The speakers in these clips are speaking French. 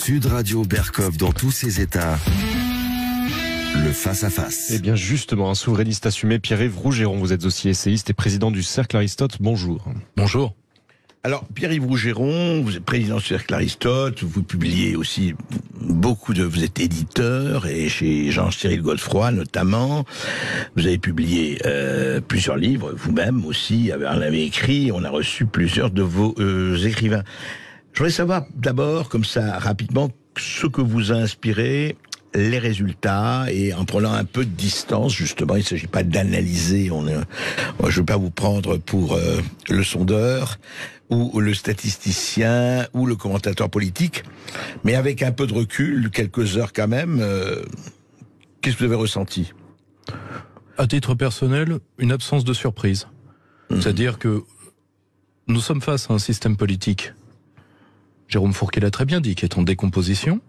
Sud Radio Berkov dans tous ses états. Le face-à-face. Eh bien justement, un souverainiste assumé, Pierre-Yves Rougeron, vous êtes aussi essayiste et président du Cercle Aristote. Bonjour. Bonjour. Alors, Pierre-Yves Rougeron, vous êtes président du Cercle Aristote, vous publiez aussi vous êtes éditeur, et chez Jean-Cyril Godefroy notamment. Vous avez publié plusieurs livres, vous-même aussi, on avait écrit, on a reçu plusieurs de vos écrivains. Je voudrais savoir d'abord, comme ça, rapidement, ce que vous a inspiré, les résultats, et en prenant un peu de distance, justement, il ne s'agit pas d'analyser, je ne veux pas vous prendre pour le sondeur, ou le statisticien, ou le commentateur politique, mais avec un peu de recul, quelques heures quand même, qu'est-ce que vous avez ressenti ? À titre personnel, une absence de surprise. C'est-à-dire que nous sommes face à un système politique, Jérôme Fourquet l'a très bien dit, qui est en décomposition,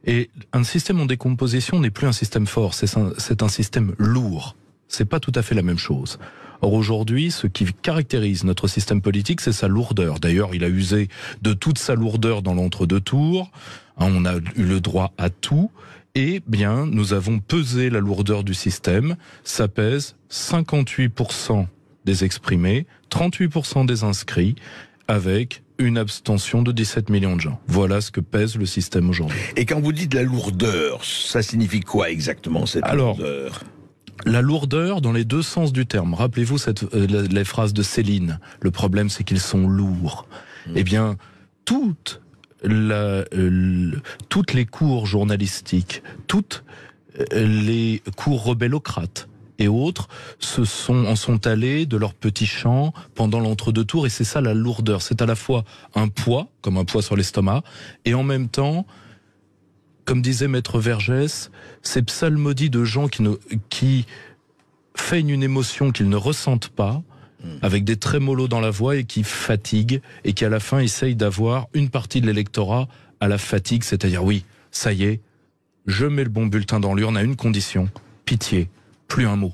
et un système en décomposition n'est plus un système fort, c'est un système lourd. C'est pas tout à fait la même chose. Or aujourd'hui, ce qui caractérise notre système politique, c'est sa lourdeur. D'ailleurs, il a usé de toute sa lourdeur dans l'entre-deux tours. On a eu le droit à tout. Et bien, nous avons pesé la lourdeur du système. Ça pèse 58% des exprimés, 38% des inscrits, avec une abstention de 17 millions de gens. Voilà ce que pèse le système aujourd'hui. Et quand vous dites la lourdeur, ça signifie quoi exactement, cette lourdeur ? La lourdeur dans les deux sens du terme. Rappelez-vous les phrases de Céline. Le problème, c'est qu'ils sont lourds. Eh bien, toutes les cours journalistiques, toutes les cours rebellocrates et autres en sont allés de leur petit champ pendant l'entre-deux tours, et c'est ça la lourdeur. C'est à la fois un poids, comme un poids sur l'estomac, et en même temps, comme disait Maître Vergès, ces psalmodies de gens qui feignent une émotion qu'ils ne ressentent pas, avec des trémolos dans la voix, et qui fatiguent, et qui à la fin essayent d'avoir une partie de l'électorat à la fatigue, c'est-à-dire oui, ça y est, je mets le bon bulletin dans l'urne à une condition, pitié, plus un mot.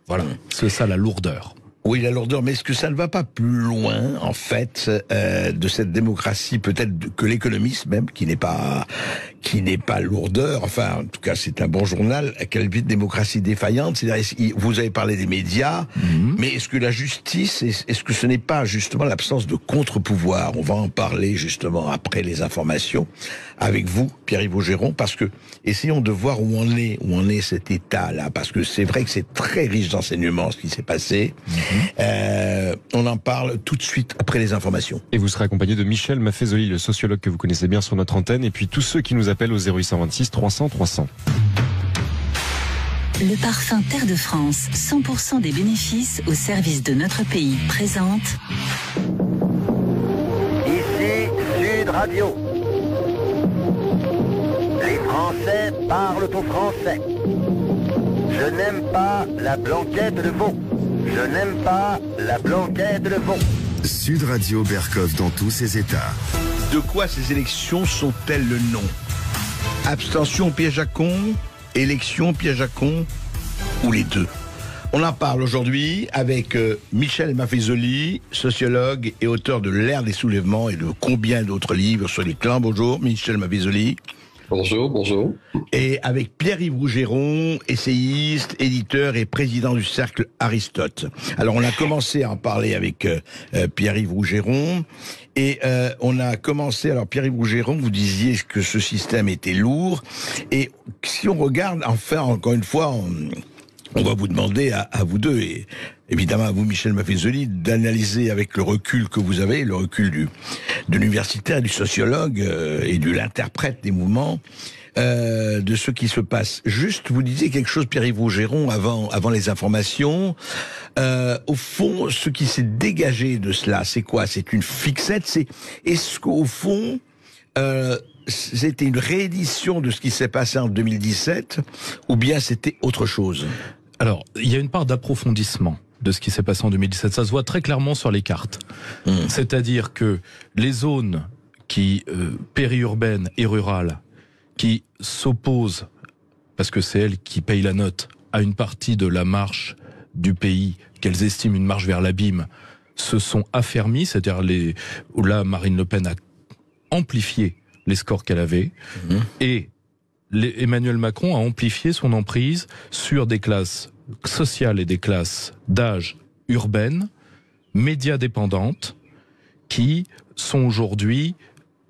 Voilà, c'est ça la lourdeur. Oui, la lourdeur, mais est-ce que ça ne va pas plus loin, en fait, de cette démocratie, peut-être que l'économiste même, qui n'est pas lourdeur, enfin, en tout cas, c'est un bon journal, quelle démocratie défaillante, c'est-à-dire, vous avez parlé des médias, mais est-ce que la justice, est-ce que ce n'est pas justement l'absence de contre-pouvoir ? On va en parler justement après les informations, avec vous, Pierre-Yves Rougeron, parce que, essayons de voir où en est cet état-là, parce que c'est vrai que c'est très riche d'enseignements, ce qui s'est passé. On en parle tout de suite après les informations. Et vous serez accompagné de Michel Maffezoli, le sociologue que vous connaissez bien sur notre antenne, et puis tous ceux qui nous appellent au 0826 300 300. Le parfum Terre de France, 100% des bénéfices au service de notre pays, présente. Ici Sud Radio. Les Français parlent au français. Je n'aime pas la blanquette de veau. Je n'aime pas la blanquette de veau. Sud Radio Berkov dans tous ses états. De quoi ces élections sont-elles le nom ? Abstention piège à con, élection piège à con, ou les deux ? On en parle aujourd'hui avec Michel Maffezoli, sociologue et auteur de L'ère des soulèvements et de combien d'autres livres sur les clans. Bonjour Michel Maffezoli. Bonjour, bonjour. Et avec Pierre-Yves Rougeron, essayiste, éditeur et président du Cercle Aristote. Alors on a commencé à en parler avec Pierre-Yves Rougeron, et on a commencé, alors Pierre-Yves Rougeron, vous disiez que ce système était lourd, et si on regarde, enfin encore une fois, on va vous demander à vous deux, et évidemment à vous Michel Maffezoli, d'analyser avec le recul que vous avez, le recul de l'universitaire, du sociologue et de l'interprète des mouvements, de ce qui se passe. Juste, vous disiez quelque chose, Pierre-Yves Rougeron, avant les informations. Au fond, ce qui s'est dégagé de cela, c'est quoi ? C'est une fixette ? Est-ce qu'au fond, c'était une réédition de ce qui s'est passé en 2017, ou bien c'était autre chose ? Alors, il y a une part d'approfondissement de ce qui s'est passé en 2017. Ça se voit très clairement sur les cartes. C'est-à-dire que les zones périurbaines et rurales qui s'opposent, parce que c'est elles qui payent la note, à une partie de la marche du pays qu'elles estiment une marche vers l'abîme, se sont affermies, c'est-à-dire où là Marine Le Pen a amplifié les scores qu'elle avait, et Emmanuel Macron a amplifié son emprise sur des classes sociales et des classes d'âge urbaines, médias dépendantes, qui sont aujourd'hui,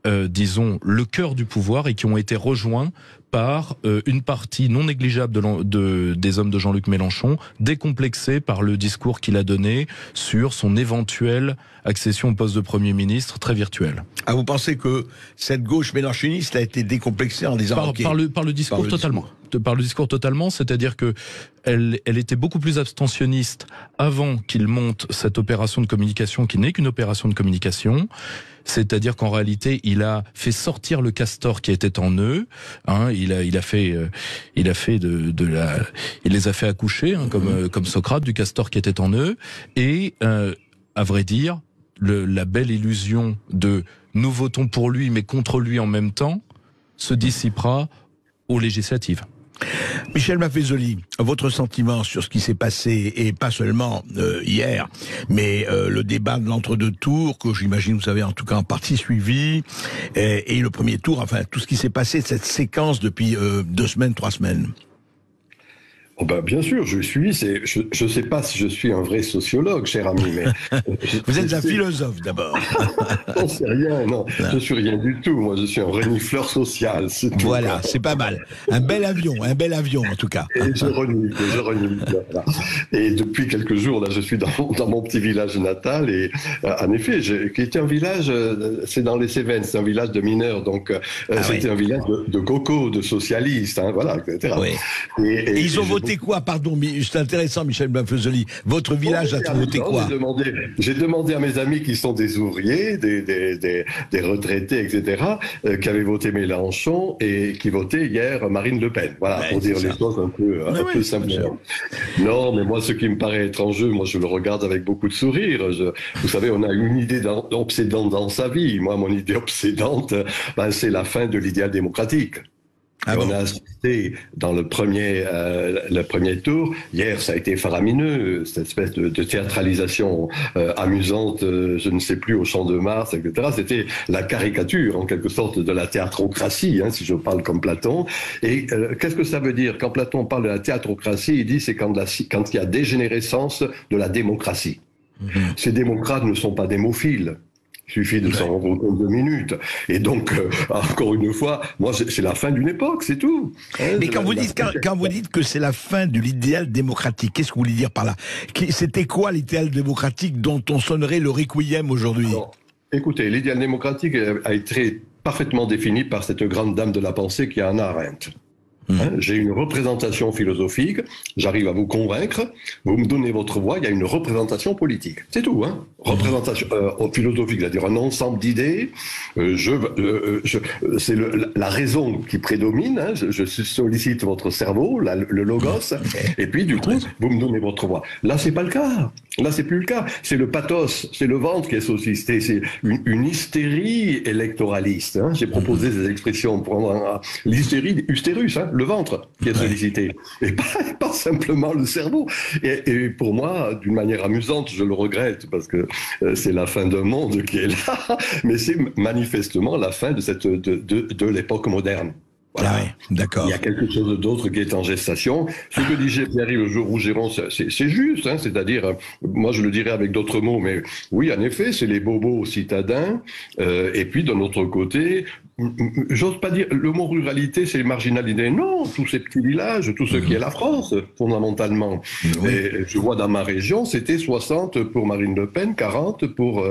disons, le cœur du pouvoir et qui ont été rejoints par une partie non négligeable des hommes de Jean-Luc Mélenchon, décomplexés par le discours qu'il a donné sur son éventuelle accession au poste de Premier ministre très virtuel. Ah, vous pensez que cette gauche mélenchoniste a été décomplexée en disant par le discours totalement. Par le discours totalement, c'est-à-dire que elle était beaucoup plus abstentionniste avant qu'il monte cette opération de communication qui n'est qu'une opération de communication. C'est-à-dire qu'en réalité, il a fait sortir le castor qui était en eux. Hein, il les a fait accoucher, hein, comme Socrate, du castor qui était en eux. Et à vrai dire, la belle illusion de nous votons pour lui, mais contre lui en même temps, se dissipera aux législatives. Michel Maffezoli, votre sentiment sur ce qui s'est passé, et pas seulement hier, mais le débat de l'entre-deux tours, que j'imagine vous avez en tout cas en partie suivi, et le premier tour, enfin tout ce qui s'est passé, cette séquence depuis 2 semaines, 3 semaines. Oh ben bien sûr, je suis. Je ne sais pas si je suis un vrai sociologue, cher ami, mais vous êtes un philosophe d'abord. Non, c'est rien. Non, je suis rien du tout. Moi, je suis un renifleur social. Voilà, c'est pas mal. Un bel avion en tout cas. Et je renifle. Voilà. Et depuis quelques jours, là, je suis dans mon petit village natal, et en effet, qui était un village, c'est dans les Cévennes, c'est un village de mineurs, donc c'était un village de cocos, de socialistes, hein, voilà, etc. Oui. Et ils ont voté quoi, pardon, c'est intéressant, Michel Maffezoli. Votre village a voté quoi? J'ai demandé à mes amis qui sont des ouvriers, des retraités, etc., qui avaient voté Mélenchon et qui votaient hier Marine Le Pen. Voilà, pour dire les choses un peu simplement. Non, mais moi, ce qui me paraît étrange, moi, je le regarde avec beaucoup de sourire. Vous savez, on a une idée obsédante dans sa vie. Moi, mon idée obsédante, c'est la fin de l'idéal démocratique. On a assisté dans le premier tour. Hier, ça a été faramineux, cette espèce de théâtralisation amusante, je ne sais plus, au Champ de Mars, etc. C'était la caricature, en quelque sorte, de la théâtrocratie, hein, si je parle comme Platon. Et qu'est-ce que ça veut dire? Quand Platon parle de la théâtrocratie, il dit c'est quand il y a dégénérescence de la démocratie. Ces démocrates ne sont pas démophiles. Il suffit de s'en rendre compte 2 minutes. Et donc, encore une fois, moi, c'est la fin d'une époque, c'est tout. Mais quand vous dites que c'est la fin de l'idéal démocratique, qu'est-ce que vous voulez dire par là? C'était quoi l'idéal démocratique dont on sonnerait le requiem aujourd'hui? Écoutez, l'idéal démocratique a été parfaitement défini par cette grande dame de la pensée qui est Hannah Arendt. J'ai une représentation philosophique, j'arrive à vous convaincre, vous me donnez votre voix, il y a une représentation politique. C'est tout, hein. Représentation philosophique, c'est-à-dire un ensemble d'idées. C'est la raison qui prédomine, hein. Je sollicite votre cerveau, le logos, et puis du coup, vous me donnez votre voix. Là, c'est pas le cas. Là, c'est plus le cas. C'est le pathos, c'est le ventre qui est sollicité. C'est une hystérie électoraliste. Hein. J'ai proposé ces expressions pour l'hystérie hystérus, hein, le ventre qui est sollicité, et pas simplement le cerveau. Et pour moi, d'une manière amusante, je le regrette parce que c'est la fin d'un monde qui est là, mais c'est manifestement la fin de l'époque moderne. Voilà. Ah ouais, d'accord. Il y a quelque chose d'autre qui est en gestation. Ce que dit Pierre-Yves Rougeron, c'est juste, hein, c'est-à-dire, moi je le dirais avec d'autres mots, mais oui, en effet, c'est les bobos citadins, et puis d'un autre côté, j'ose pas dire, le mot ruralité, c'est marginalité. Non, tous ces petits villages, tout ce qui est la France, fondamentalement. Oui. Et je vois dans ma région, c'était 60 pour Marine Le Pen, 40 pour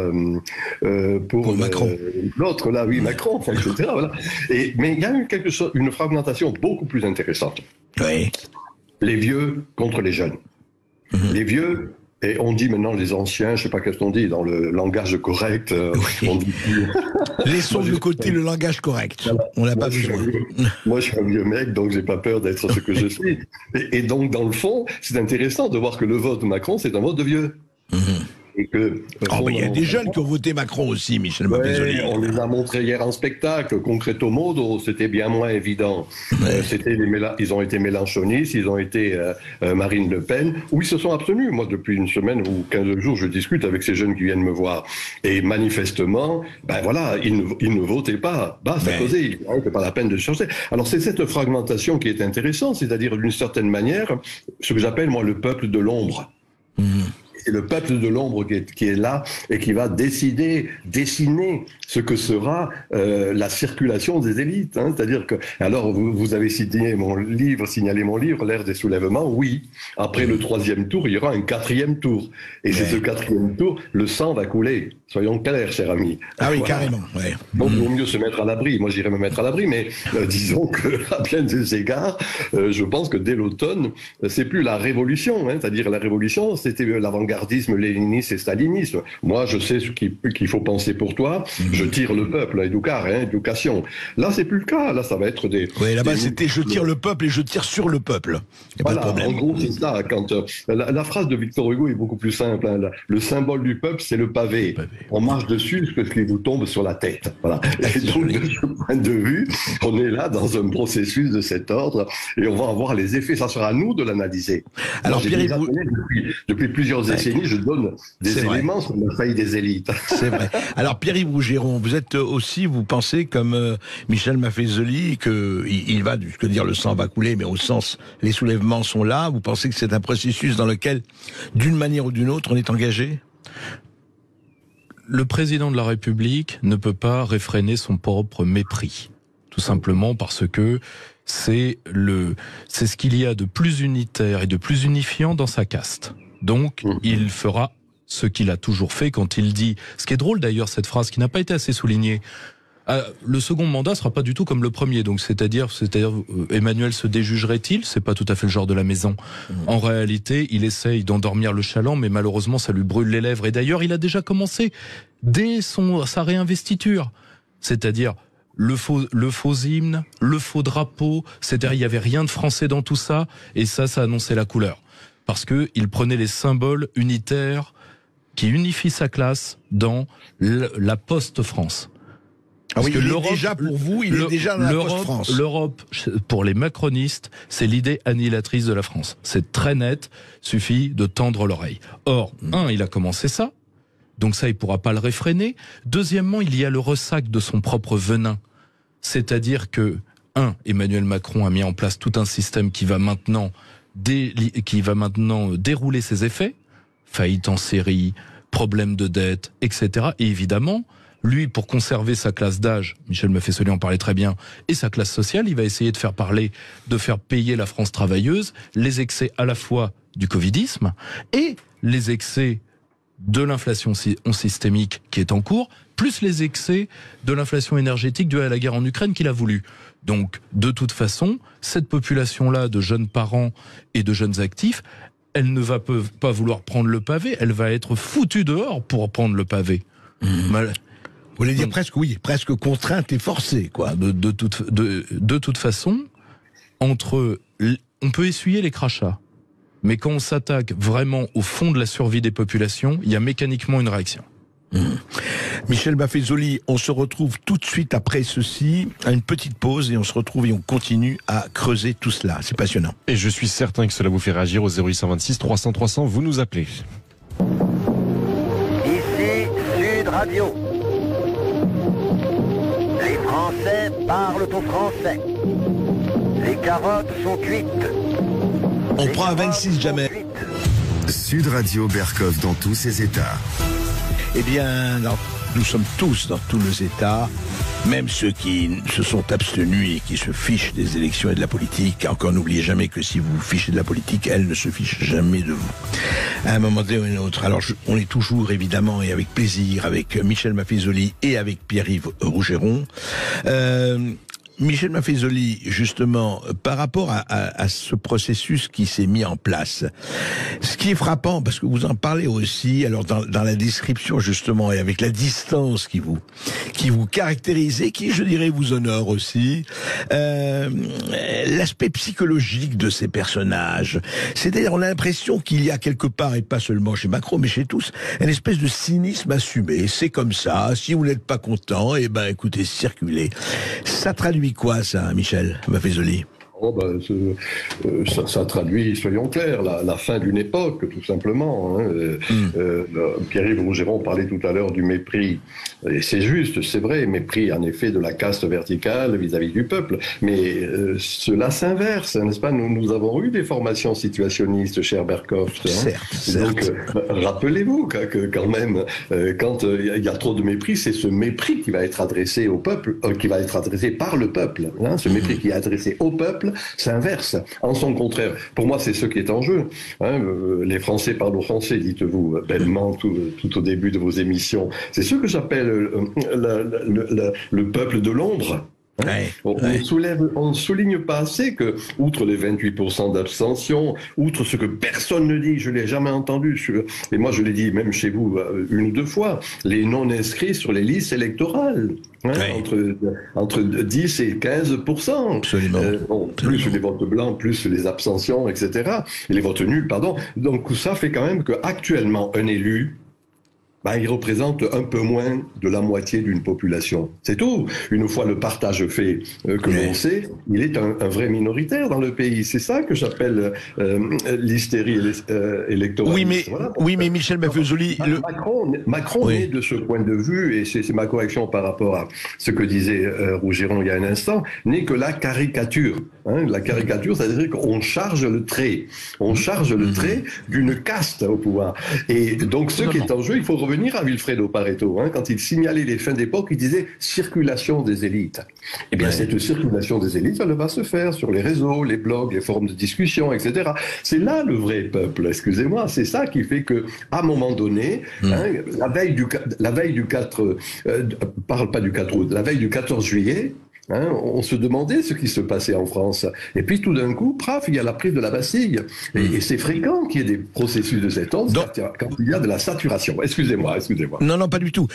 Macron. L'autre, là, oui, Macron, etc. Voilà. Mais il y a eu quelque chose, une fragmentation beaucoup plus intéressante. Oui. Les vieux contre les jeunes. Les vieux, et on dit maintenant les anciens, je sais pas qu'est-ce qu'on dit dans le langage correct. Oui. On dit laissons de côté le langage correct. Voilà. On n'a pas besoin. Moi, je suis un vieux mec, donc j'ai pas peur d'être ce que je suis. Et donc, dans le fond, c'est intéressant de voir que le vote de Macron, c'est un vote de vieux. Et que, il y a des jeunes qui ont voté Macron aussi, Michel Maffezoli. On les a montrés hier en spectacle. Concreto modo, c'était bien moins évident. Ils ont été mélenchonistes, ils ont été Marine Le Pen, où ils se sont abstenus. Moi, depuis une semaine ou 15 jours, je discute avec ces jeunes qui viennent me voir. Et manifestement, ils ne votaient pas. C'est causé, c'est pas la peine de chercher. Alors, c'est cette fragmentation qui est intéressante, c'est-à-dire d'une certaine manière, ce que j'appelle, moi, le peuple de l'ombre. C'est le peuple de l'ombre qui est là et qui va dessiner ce que sera la circulation des élites. C'est-à-dire que, alors vous avez signalé mon livre, l'ère des soulèvements. Oui, après le 3e tour, il y aura un 4e tour. Et c'est ce 4e tour, le sang va couler. Soyons clairs, cher ami. Ah oui, carrément. Ouais. Donc, il vaut mieux se mettre à l'abri. Moi, j'irais me mettre à l'abri, mais disons que, à bien des égards, je pense que dès l'automne, c'est plus la révolution. C'est-à-dire la révolution, c'était l'avant-gardisme, léninisme et stalinisme. Moi, je sais ce qu'il faut penser pour toi. Je tire le peuple, éducation. Là, c'est plus le cas. Là, ça va être des... Oui, là-bas, c'était je tire le peuple et je tire sur le peuple. Voilà, pas de problème. En gros, c'est ça. Quand, la phrase de Victor Hugo est beaucoup plus simple. Le symbole du peuple, c'est le pavé. On marche dessus parce qu'il vous tombe sur la tête. Voilà. Et donc, de ce point de vue, on est là dans un processus de cet ordre et on va avoir les effets. Ça sera à nous de l'analyser. Alors, depuis plusieurs décennies, je donne des éléments sur la faille des élites. C'est vrai. Alors, Pierre-Yves Rougeron, vous êtes aussi, vous pensez comme Michel Maffezoli qu'il va, je veux dire, le sang va couler, mais au sens, les soulèvements sont là. Vous pensez que c'est un processus dans lequel, d'une manière ou d'une autre, on est engagé ? Le président de la République ne peut pas réfréner son propre mépris. Tout simplement parce que c'est ce qu'il y a de plus unitaire et de plus unifiant dans sa caste. Donc, il fera ce qu'il a toujours fait quand il dit... Ce qui est drôle d'ailleurs, cette phrase qui n'a pas été assez soulignée. Le second mandat sera pas du tout comme le premier, donc c'est-à-dire Emmanuel se déjugerait-il ? C'est pas tout à fait le genre de la maison. En réalité, il essaye d'endormir le chaland, mais malheureusement ça lui brûle les lèvres. Et d'ailleurs, il a déjà commencé dès sa réinvestiture, c'est-à-dire le faux hymne, le faux drapeau. C'est-à-dire il y avait rien de français dans tout ça, et ça annonçait la couleur, parce que il prenait les symboles unitaires qui unifient sa classe dans la post-France. Parce que l'Europe, déjà pour vous, il est déjà dans la post-France. L'Europe, pour les macronistes, c'est l'idée annihilatrice de la France. C'est très net, suffit de tendre l'oreille. Or, il a commencé ça, donc ça, il pourra pas le réfréner. Deuxièmement, il y a le ressac de son propre venin. C'est-à-dire que, Emmanuel Macron a mis en place tout un système qui va maintenant dérouler ses effets, faillite en série, problème de dette, etc. Et évidemment, lui, pour conserver sa classe d'âge, Michel Maffezoli en parlait très bien, et sa classe sociale, il va essayer de faire payer la France travailleuse, les excès à la fois du covidisme et les excès de l'inflation systémique qui est en cours, plus les excès de l'inflation énergétique due à la guerre en Ukraine qu'il a voulu. Donc, de toute façon, cette population-là de jeunes parents et de jeunes actifs, elle ne va pas vouloir prendre le pavé, elle va être foutue dehors pour prendre le pavé. Vous voulez dire presque contrainte et forcée, quoi. De toute façon, on peut essuyer les crachats, mais quand on s'attaque vraiment au fond de la survie des populations, il y a mécaniquement une réaction. Michel Maffezoli, on se retrouve tout de suite après ceci, à une petite pause, et on se retrouve et on continue à creuser tout cela. C'est passionnant. Et je suis certain que cela vous fait réagir au 0826 300 300, vous nous appelez. Ici Sud Radio. Les Français parlent au français. Les carottes sont cuites. On prend un 26 jamais. Sud Radio Berkov dans tous ses états. Eh bien, nous sommes tous dans tous nos états, même ceux qui se sont abstenus et qui se fichent des élections et de la politique. Encore, n'oubliez jamais que si vous vous fichez de la politique, elle ne se fiche jamais de vous. À un moment donné ou un autre. Alors, on est toujours, évidemment, et avec plaisir, avec Michel Maffezoli et avec Pierre-Yves Rougeron. Michel Maffezoli, justement, par rapport à ce processus qui s'est mis en place, ce qui est frappant, parce que vous en parlez aussi, alors dans la description justement, et avec la distance qui vous caractérise et qui, je dirais, vous honore aussi, l'aspect psychologique de ces personnages. C'est-à-dire, on a l'impression qu'il y a quelque part, et pas seulement chez Macron, mais chez tous, une espèce de cynisme assumé. C'est comme ça, si vous n'êtes pas content, eh ben écoutez, circulez. Ça traduit quoi, ça, Michel Maffezoli ? Oh ben, ça traduit, soyons clairs, la fin d'une époque, tout simplement. Hein. Pierre-Yves Rougeron parlait tout à l'heure du mépris. Et c'est juste, c'est vrai, mépris en effet de la caste verticale vis-à-vis du peuple. Mais cela s'inverse, n'est-ce pas ? Nous avons eu des formations situationnistes chez Herberkoff. Hein. Certes. Donc, rappelez-vous que quand même, quand il y a trop de mépris, c'est ce mépris qui va être adressé au peuple, qui va être adressé par le peuple. Hein. Ce mépris qui est adressé au peuple s'inverse. En son contraire, pour moi, c'est ce qui est en jeu. Hein, les Français parlent au français, dites-vous bellement tout au début de vos émissions. C'est ce que j'appelle le peuple de l'ombre. Ouais, on ne souligne pas assez que, outre les 28% d'abstention, outre ce que personne ne dit, je l'ai jamais entendu, et moi je l'ai dit même chez vous une ou deux fois, les non-inscrits sur les listes électorales, hein, entre 10 et 15%. Absolument. Plus les votes blancs, plus les abstentions, etc. Et les votes nuls, pardon. Donc ça fait quand même qu'actuellement, un élu, il représente un peu moins de la moitié d'une population. C'est tout. Une fois le partage fait que l'on sait, il est un vrai minoritaire dans le pays. C'est ça que j'appelle l'hystérie électorale. Oui, mais Michel Maffezoli... Macron est de ce point de vue, et c'est ma correction par rapport à ce que disait Rougeron il y a un instant, n'est que la caricature. Hein, la caricature, c'est-à-dire qu'on charge le trait. On charge le trait d'une caste au pouvoir. Et donc, ce qui est en jeu, il faut revenir à Vilfredo Pareto, hein, quand il signalait les fins d'époque, il disait circulation des élites. Eh bien, cette circulation des élites, elle va se faire sur les réseaux, les blogs, les forums de discussion, etc. C'est là le vrai peuple, excusez-moi, c'est ça qui fait que, à un moment donné, la veille du 4, parle pas du 4 août, la veille du 14 juillet, hein, on se demandait ce qui se passait en France. Et puis tout d'un coup, il y a la prise de la Bastille. Et c'est fréquent qu'il y ait des processus de cet ordre quand il y a de la saturation. Excusez-moi. Non, pas du tout.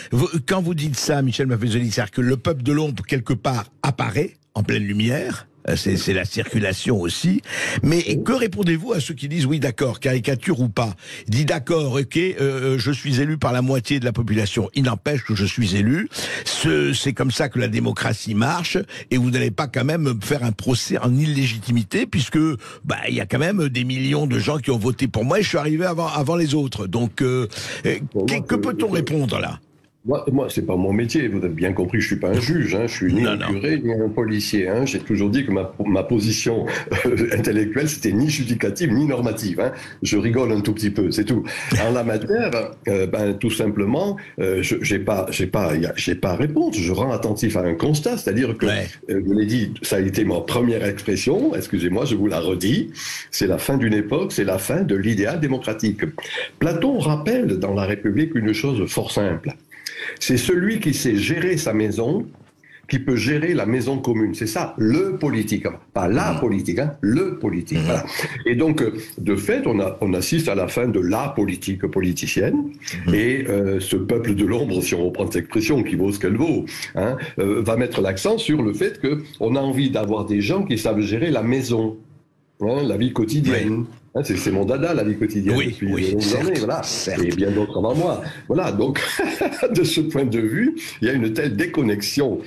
Quand vous dites ça, Michel Maffezoli, c'est-à-dire que le peuple de l'ombre, quelque part, apparaît en pleine lumière. C'est la circulation aussi. Mais que répondez-vous à ceux qui disent oui, d'accord, caricature ou pas? Il dit d'accord, ok, je suis élu par la moitié de la population. Il n'empêche que je suis élu. C'est comme ça que la démocratie marche. Et vous n'allez pas quand même me faire un procès en illégitimité, puisque il y a quand même des millions de gens qui ont voté pour moi et je suis arrivé avant les autres. Donc, que peut-on répondre là? Moi, c'est pas mon métier. Vous avez bien compris, je suis pas un juge. Hein, je suis ni un curé ni un policier. Hein. J'ai toujours dit que ma position intellectuelle, c'était ni judicative ni normative. Hein. Je rigole un tout petit peu, c'est tout. En la matière, tout simplement, j'ai pas à répondre. Je rends attentif à un constat, c'est-à-dire que, je l'ai dit, ça a été ma première expression. Excusez-moi, je vous la redis. C'est la fin d'une époque, c'est la fin de l'idéal démocratique. Platon rappelle dans la République une chose fort simple. C'est celui qui sait gérer sa maison qui peut gérer la maison commune. C'est ça, le politique. Pas la politique, hein, le politique. Voilà. Et donc, de fait, on assiste à la fin de la politique politicienne. Et ce peuple de l'ombre, si on reprend cette expression qui vaut ce qu'elle vaut, hein, va mettre l'accent sur le fait qu'on a envie d'avoir des gens qui savent gérer la maison, hein, la vie quotidienne. C'est mon dada, la vie quotidienne. Et bien d'autres avant moi. Voilà, donc, de ce point de vue, il y a une telle déconnexion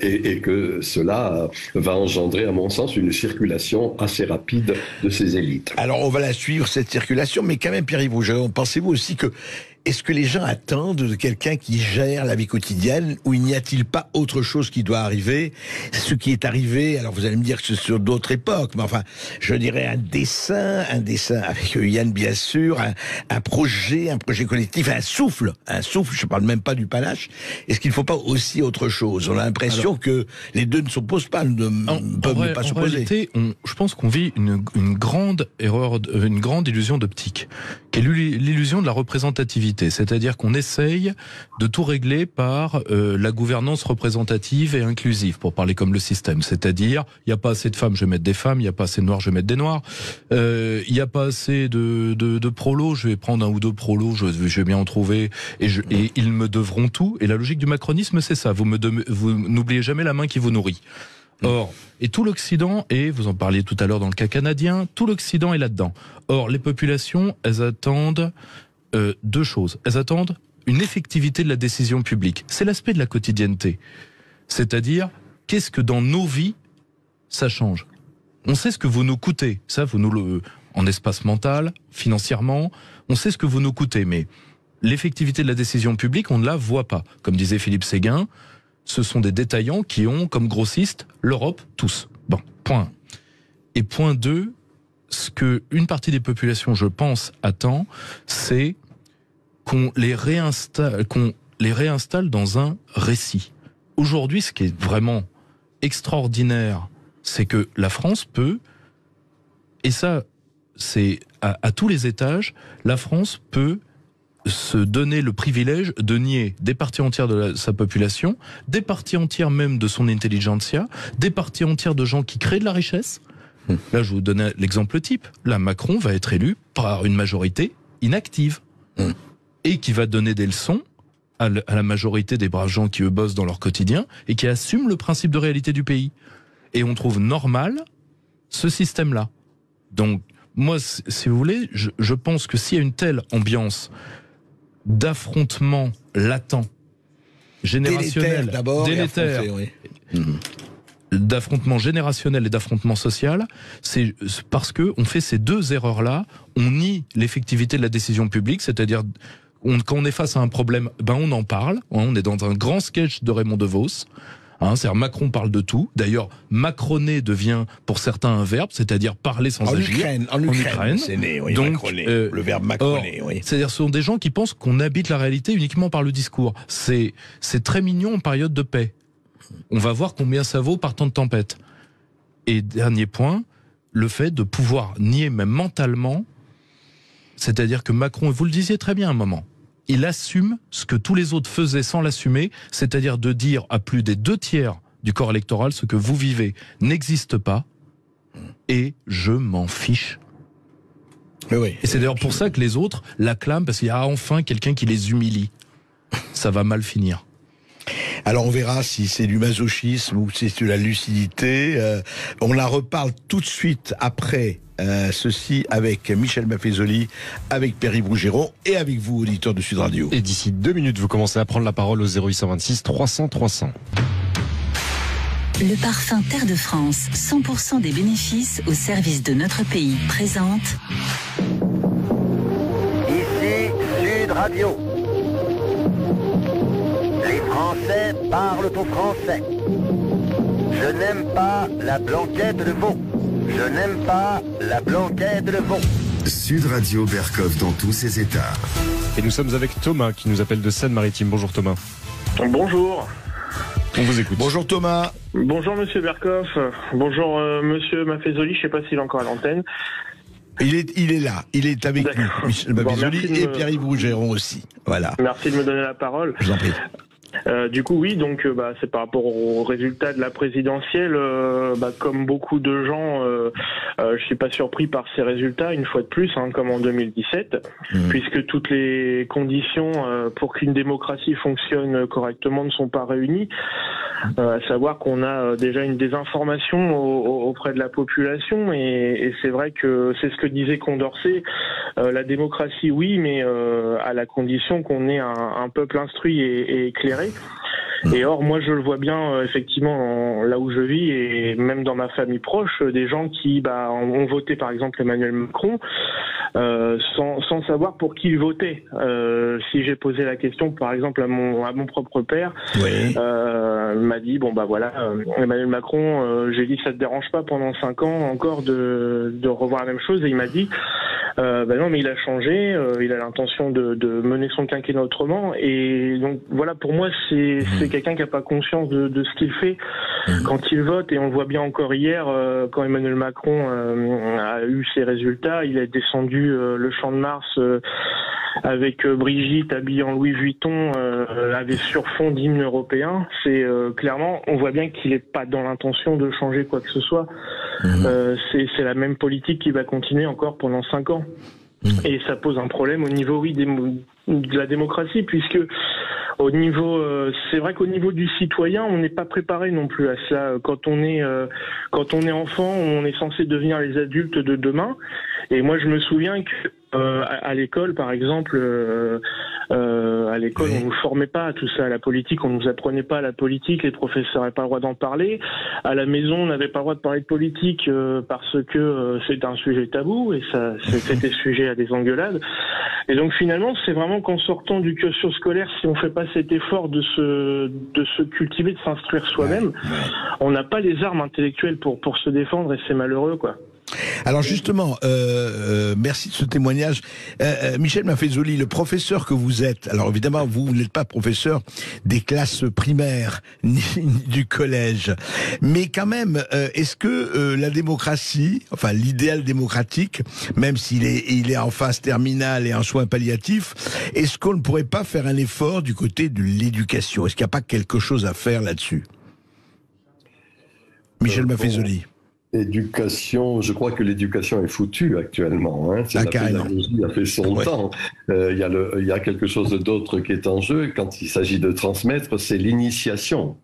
et que cela va engendrer, à mon sens, une circulation assez rapide de ces élites. Alors, on va la suivre, cette circulation, mais quand même, Pierre-Yves Rougeron, pensez-vous aussi que est-ce que les gens attendent de quelqu'un qui gère la vie quotidienne ou il n'y a-t-il pas autre chose qui doit arriver? Ce qui est arrivé, alors vous allez me dire que c'est sur d'autres époques, mais enfin, je dirais un dessein, un dessin avec Yann, bien sûr, un projet collectif, un souffle, je parle même pas du panache. Est-ce qu'il ne faut pas aussi autre chose? On a l'impression que les deux ne s'opposent pas, ne peuvent pas s'opposer. En réalité, je pense qu'on vit une grande erreur, une grande illusion d'optique, qui est l'illusion de la représentativité. C'est-à-dire qu'on essaye de tout régler par la gouvernance représentative et inclusive, pour parler comme le système. C'est-à-dire, il n'y a pas assez de femmes, je vais mettre des femmes, il n'y a pas assez de noirs, je vais mettre des noirs, il n'y a pas assez de prolos, je vais prendre un ou deux prolos, je vais bien en trouver, et ils me devront tout. Et la logique du macronisme, c'est ça, vous n'oubliez jamais la main qui vous nourrit. Or, et tout l'Occident, et vous en parliez tout à l'heure dans le cas canadien, tout l'Occident est là-dedans. Or, les populations, elles attendent deux choses. Elles attendent une effectivité de la décision publique. C'est l'aspect de la quotidienneté. C'est-à-dire, qu'est-ce que dans nos vies, ça change? On sait ce que vous nous coûtez. Ça, en espace mental, financièrement, on sait ce que vous nous coûtez. Mais l'effectivité de la décision publique, on ne la voit pas. Comme disait Philippe Séguin, ce sont des détaillants qui ont comme grossistes l'Europe, tous. Bon, point. Et point 2, ce que une partie des populations, je pense, attend, c'est qu'on les réinstalle dans un récit. Aujourd'hui, ce qui est vraiment extraordinaire, c'est que la France peut, et ça, c'est à tous les étages, la France peut se donner le privilège de nier des parties entières de sa population, des parties entières même de son intelligentsia, des parties entières de gens qui créent de la richesse. Là, je vous donne l'exemple type. Là, Macron va être élu par une majorité inactive et qui va donner des leçons à la majorité des braves gens qui, eux, bossent dans leur quotidien et qui assument le principe de réalité du pays. Et on trouve normal ce système-là. Donc, moi, si vous voulez, je pense que s'il y a une telle ambiance d'affrontement latent, générationnel, délétère, d'affrontement générationnel et d'affrontement social, c'est parce que on fait ces deux erreurs-là. On nie l'effectivité de la décision publique, c'est-à-dire quand on est face à un problème, on en parle. On est dans un grand sketch de Raymond DeVos. C'est-à-dire Macron parle de tout. D'ailleurs, macroner devient pour certains un verbe, c'est-à-dire parler sans agir. En Ukraine, c'est né, oui, donc, le verbe macroner. Oui. C'est-à-dire ce sont des gens qui pensent qu'on habite la réalité uniquement par le discours. C'est très mignon en période de paix. On va voir combien ça vaut par temps de tempête. Et dernier point, le fait de pouvoir nier même mentalement, c'est-à-dire que Macron, vous le disiez très bien à un moment, il assume ce que tous les autres faisaient sans l'assumer, c'est-à-dire de dire à plus des 2/3 du corps électoral, ce que vous vivez n'existe pas, et je m'en fiche. Oui, et c'est d'ailleurs pour ça que les autres l'acclament, parce qu'il y a enfin quelqu'un qui les humilie. Ça va mal finir. Alors on verra si c'est du masochisme ou si c'est de la lucidité. On la reparle tout de suite après ceci avec Michel Maffezoli, avec Pierre-Yves Rougeron et avec vous, auditeurs de Sud Radio. Et d'ici 2 minutes, vous commencez à prendre la parole au 0826 300 300. Le parfum Terre de France, 100% des bénéfices au service de notre pays, présente. Ici Sud Radio. Les Français parlent au français. Je n'aime pas la blanquette de veau. Je n'aime pas la blanquette de veau. Sud Radio Bercoff dans tous ses états. Et nous sommes avec Thomas qui nous appelle de Seine-Maritime. Bonjour Thomas. Bonjour. On vous écoute. Bonjour Thomas. Bonjour Monsieur Bercoff. Bonjour Monsieur Maffezoli. Je ne sais pas s'il est encore à l'antenne. Il est là, il est avec nous, Michel Maffezoli, et Pierre-Yves Rougeron aussi. Voilà. Merci de me donner la parole. Je vous en prie. Du coup, oui, donc c'est par rapport aux résultats de la présidentielle. Comme beaucoup de gens, je suis pas surpris par ces résultats, une fois de plus, comme en 2017, puisque toutes les conditions pour qu'une démocratie fonctionne correctement ne sont pas réunies. À savoir qu'on a déjà une désinformation auprès de la population, et c'est vrai que c'est ce que disait Condorcet, la démocratie oui, mais à la condition qu'on ait un peuple instruit et éclairé. Et or, moi, je le vois bien, effectivement, là où je vis, et même dans ma famille proche, des gens qui ont voté, par exemple, Emmanuel Macron, sans savoir pour qui ils votaient. Si j'ai posé la question, par exemple, à mon propre père, il m'a dit, Emmanuel Macron, j'ai dit, ça te dérange pas pendant 5 ans encore de revoir la même chose, et il m'a dit, non, mais il a changé, il a l'intention de mener son quinquennat autrement, et donc voilà, pour moi, c'est quelqu'un qui n'a pas conscience de ce qu'il fait quand il vote, et on le voit bien encore hier, quand Emmanuel Macron a eu ses résultats, il est descendu le Champ de Mars avec Brigitte habillée en Louis Vuitton, avec sur fond d'hymne européen. C'est clairement, on voit bien qu'il n'est pas dans l'intention de changer quoi que ce soit. C'est la même politique qui va continuer encore pendant 5 ans. Et ça pose un problème au niveau de la démocratie, puisque au niveau, c'est vrai qu'au niveau du citoyen, on n'est pas préparé non plus à ça. Quand on est enfant, on est censé devenir les adultes de demain. Et moi, je me souviens que à l'école, par exemple, à l'école, on nous formait pas à tout ça, à la politique, on nous apprenait pas à la politique, les professeurs n'avaient pas le droit d'en parler. À la maison, on n'avait pas le droit de parler de politique parce que c'était un sujet tabou et ça, c'était sujet à des engueulades. Et donc finalement, c'est vraiment qu'en sortant du cursus scolaire, si on fait pas cet effort de se cultiver, de s'instruire soi-même, on n'a pas les armes intellectuelles pour se défendre et c'est malheureux, quoi. Alors justement, merci de ce témoignage. Michel Maffezoli, le professeur que vous êtes, alors évidemment vous n'êtes pas professeur des classes primaires ni du collège, mais quand même, est-ce que la démocratie, enfin l'idéal démocratique, même s'il est en phase terminale et en soins palliatifs, est-ce qu'on ne pourrait pas faire un effort du côté de l'éducation? Est-ce qu'il n'y a pas quelque chose à faire là-dessus? Michel Maffezoli. Éducation, je crois que l'éducation est foutue actuellement. La pédagogie a fait son temps. Il y a quelque chose d'autre qui est en jeu. Quand il s'agit de transmettre, c'est l'initiation.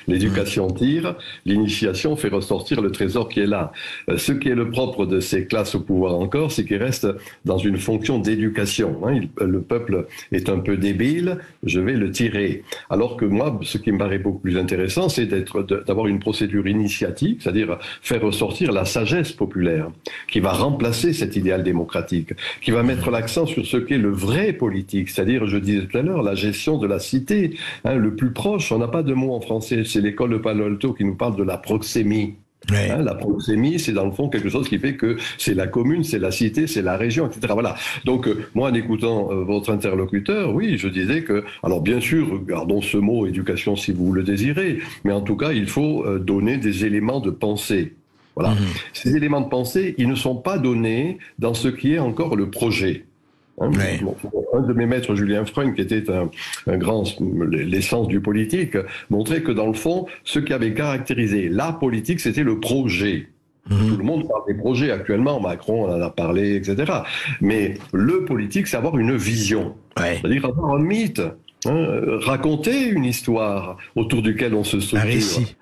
L'éducation tire, l'initiation fait ressortir le trésor qui est là. Ce qui est le propre de ces classes au pouvoir encore, c'est qu'ils restent dans une fonction d'éducation. Le peuple est un peu débile, je vais le tirer. Alors que moi, ce qui me paraît beaucoup plus intéressant, c'est d'avoir une procédure initiatique, c'est-à-dire faire ressortir la sagesse populaire, qui va remplacer cet idéal démocratique, qui va mettre l'accent sur ce qu'est le vrai politique, c'est-à-dire, je disais tout à l'heure, la gestion de la cité, le plus proche. On n'a pas de mot en français, c'est l'école de Palo Alto qui nous parle de la proxémie. La proxémie, c'est dans le fond quelque chose qui fait que c'est la commune, c'est la cité, c'est la région, etc. Voilà. Donc, moi, en écoutant votre interlocuteur, oui, je disais que, alors bien sûr, gardons ce mot éducation si vous le désirez, mais en tout cas, il faut donner des éléments de pensée. Voilà. Ces éléments de pensée, ils ne sont pas donnés dans ce qui est encore le projet. Un de mes maîtres, Julien Freund, qui était un grand, l'essence du politique, montrait que dans le fond, ce qui avait caractérisé la politique, c'était le projet. Tout le monde parle des projets actuellement, Macron en a parlé, etc. Mais le politique, c'est avoir une vision. C'est-à-dire avoir un mythe. Raconter une histoire autour duquel on se structure. Un récit,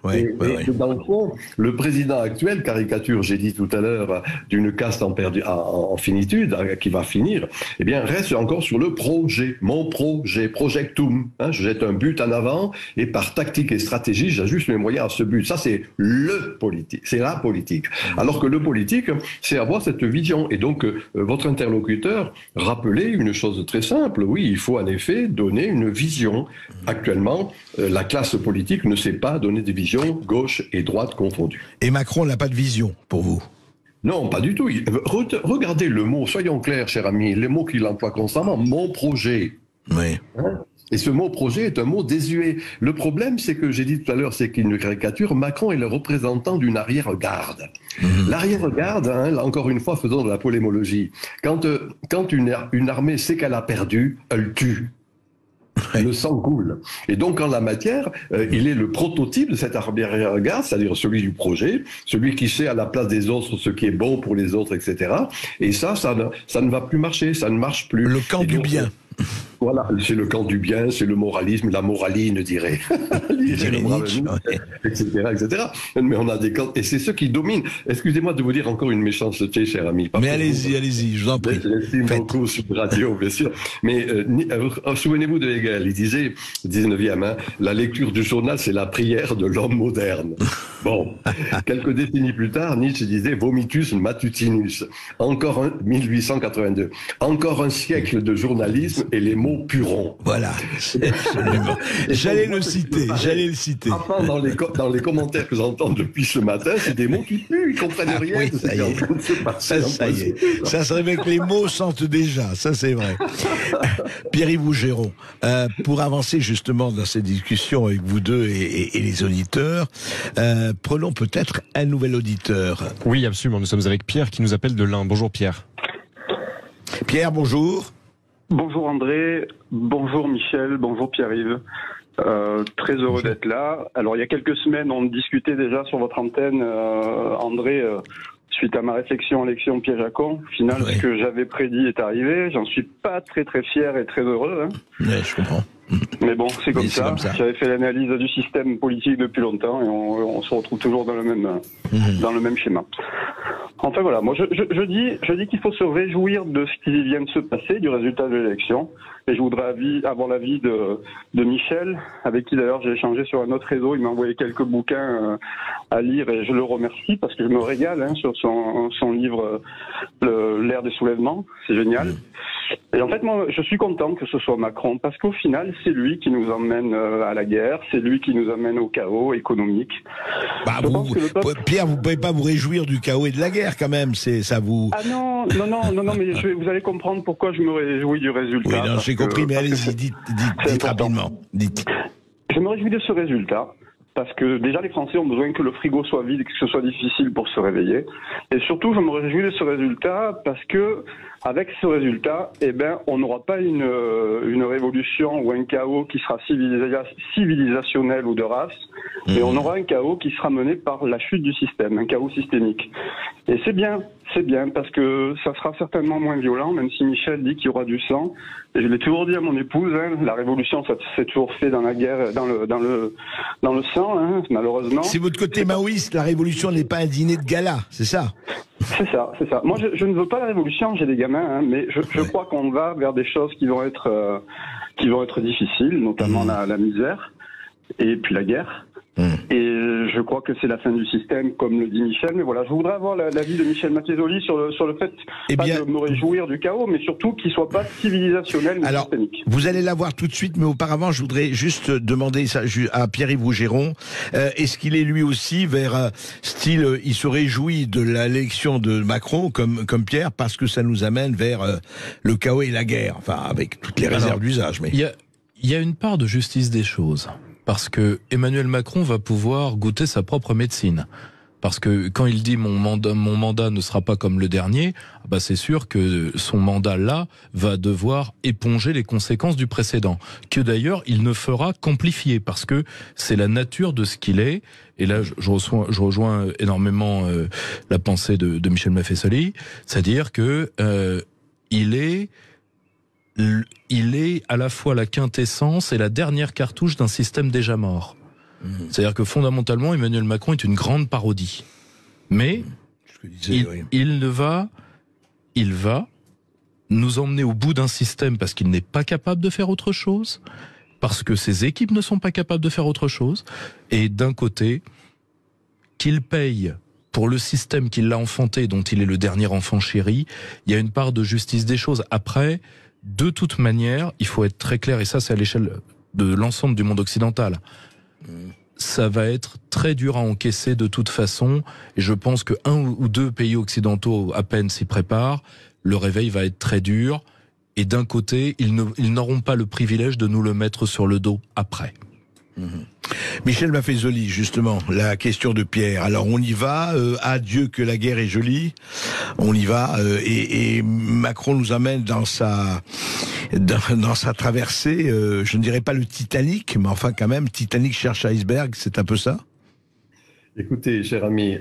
dans le fond, le président actuel caricature, j'ai dit tout à l'heure, d'une caste en finitude, qui va finir, eh bien, reste encore sur le projet, mon projet, projectum. Je jette un but en avant et par tactique et stratégie, j'ajuste mes moyens à ce but. Ça, c'est le politique, c'est la politique. Alors que le politique, c'est avoir cette vision. Et donc, votre interlocuteur rappelait une chose très simple. Oui, il faut en effet donner une vision. Actuellement, la classe politique ne sait pas donner des visions gauche et droite confondues. Et Macron n'a pas de vision, pour vous? Non, pas du tout. Regardez le mot, soyons clairs, cher ami, les mots qu'il emploie constamment, mon projet. Et ce mot projet est un mot désuet. Le problème, c'est que j'ai dit tout à l'heure, c'est qu'une caricature, Macron est le représentant d'une arrière-garde. L'arrière-garde, là encore une fois, faisons de la polémologie. Quand une armée sait qu'elle a perdu, elle tue. Le sang coule. Et donc, en la matière, il est le prototype de cette arrière-garde, c'est-à-dire celui du projet, celui qui sait à la place des autres ce qui est bon pour les autres, etc. Et ça ne va plus marcher, ça ne marche plus. Le camp du bien. Voilà, c'est le camp du bien, c'est le moralisme, la moraline, dirait Nietzsche, etc. Mais on a des camps, et c'est ceux qui dominent. Excusez-moi de vous dire encore une méchanceté, cher ami. Mais allez-y, je vous en prie. J'estime beaucoup sur radio, bien sûr. Mais souvenez-vous de Hegel, il disait, 19e, hein, la lecture du journal, c'est la prière de l'homme moderne. Bon, quelques décennies plus tard, Nietzsche disait vomitus matutinus. Encore 1882. Encore un siècle de journalisme et les mots purons. Voilà. J'allais le citer. Enfin, dans les commentaires que j'entends depuis ce matin, c'est des mots qui puent, ils comprennent rien. Oui, ça y est. Ça se révèle que les mots sentent déjà, ça c'est vrai. Pierre-Yves Rougeron, pour avancer justement dans cette discussion avec vous deux et les auditeurs, prenons peut-être un nouvel auditeur. Oui, absolument. Nous sommes avec Pierre qui nous appelle de l'Ain. Bonjour Pierre. Pierre, bonjour. Bonjour André, bonjour Michel, bonjour Pierre-Yves. Très heureux d'être là. Alors il y a quelques semaines, on discutait déjà sur votre antenne, André, suite à ma réflexion élection piège à con. Au final, ce que j'avais prédit est arrivé. J'en suis pas très fier et très heureux. Hein. Ouais, je comprends. Mais bon, c'est comme ça. J'avais fait l'analyse du système politique depuis longtemps et on se retrouve toujours dans le même schéma. Enfin voilà, moi je dis qu'il faut se réjouir de ce qui vient de se passer, du résultat de l'élection. Et je voudrais avoir l'avis de Michel, avec qui d'ailleurs j'ai échangé sur un autre réseau. Il m'a envoyé quelques bouquins à lire et je le remercie parce que je me régale sur son livre L'ère des soulèvements. C'est génial. Et en fait, moi, je suis content que ce soit Macron parce qu'au final, c'est lui qui nous emmène à la guerre, c'est lui qui nous amène au chaos économique. Pierre, vous pouvez pas vous réjouir du chaos et de la guerre quand même. Ça vous. Ah non, mais vous allez comprendre pourquoi je me réjouis du résultat. Oui, non, j'ai compris, mais allez-y, dites rapidement. Dites. Je me réjouis de ce résultat. Parce que déjà les Français ont besoin que le frigo soit vide et que ce soit difficile pour se réveiller. Et surtout, je me réjouis de ce résultat parce que avec ce résultat, on n'aura pas une révolution ou un chaos qui sera civilisationnel ou de race, mais on aura un chaos qui sera mené par la chute du système, un chaos systémique. Et c'est bien parce que ça sera certainement moins violent, même si Michel dit qu'il y aura du sang. Et je l'ai toujours dit à mon épouse, la révolution, ça s'est toujours fait dans la guerre, dans le sang, malheureusement. C'est votre côté maoïste, la révolution n'est pas un dîner de gala, c'est ça? C'est ça. Moi, je ne veux pas la révolution, j'ai des gamins, mais je crois qu'on va vers des choses qui vont être difficiles, notamment la misère et puis la guerre. Et je crois que c'est la fin du système, comme le dit Michel. Mais voilà, je voudrais avoir l'avis de Michel Mattesoli sur le fait de me réjouir du chaos, mais surtout qu'il soit pas civilisationnel mais systémique. Vous allez l'avoir tout de suite, mais auparavant, je voudrais juste demander ça à Pierre-Yves Rougeron. Est-ce qu'il est lui aussi vers style, il se réjouit de l'élection de Macron comme Pierre, parce que ça nous amène vers le chaos et la guerre, enfin avec toutes les réserves d'usage. Mais il y a une part de justice des choses. Parce que Emmanuel Macron va pouvoir goûter sa propre médecine. Parce que quand il dit mon mandat ne sera pas comme le dernier, c'est sûr que son mandat-là va devoir éponger les conséquences du précédent. Que d'ailleurs, il ne fera qu'amplifier parce que c'est la nature de ce qu'il est. Et là, je rejoins énormément la pensée de Michel Maffesoli. C'est-à-dire que il est à la fois la quintessence et la dernière cartouche d'un système déjà mort. C'est-à-dire que fondamentalement, Emmanuel Macron est une grande parodie. Mais il va nous emmener au bout d'un système parce qu'il n'est pas capable de faire autre chose, parce que ses équipes ne sont pas capables de faire autre chose, et d'un côté, qu'il paye pour le système qui l'a enfanté, dont il est le dernier enfant chéri, il y a une part de justice des choses. Après, de toute manière, il faut être très clair, et ça c'est à l'échelle de l'ensemble du monde occidental, ça va être très dur à encaisser de toute façon, et je pense que 1 ou 2 pays occidentaux à peine s'y préparent, le réveil va être très dur, et d'un côté, ils n'auront pas le privilège de nous le mettre sur le dos après. Michel Maffesoli, justement, la question de Pierre. Alors on y va, adieu que la guerre est jolie, on y va, et Macron nous amène dans sa traversée, je ne dirais pas le Titanic, mais enfin quand même, Titanic cherche iceberg, c'est un peu ça? Écoutez, cher ami,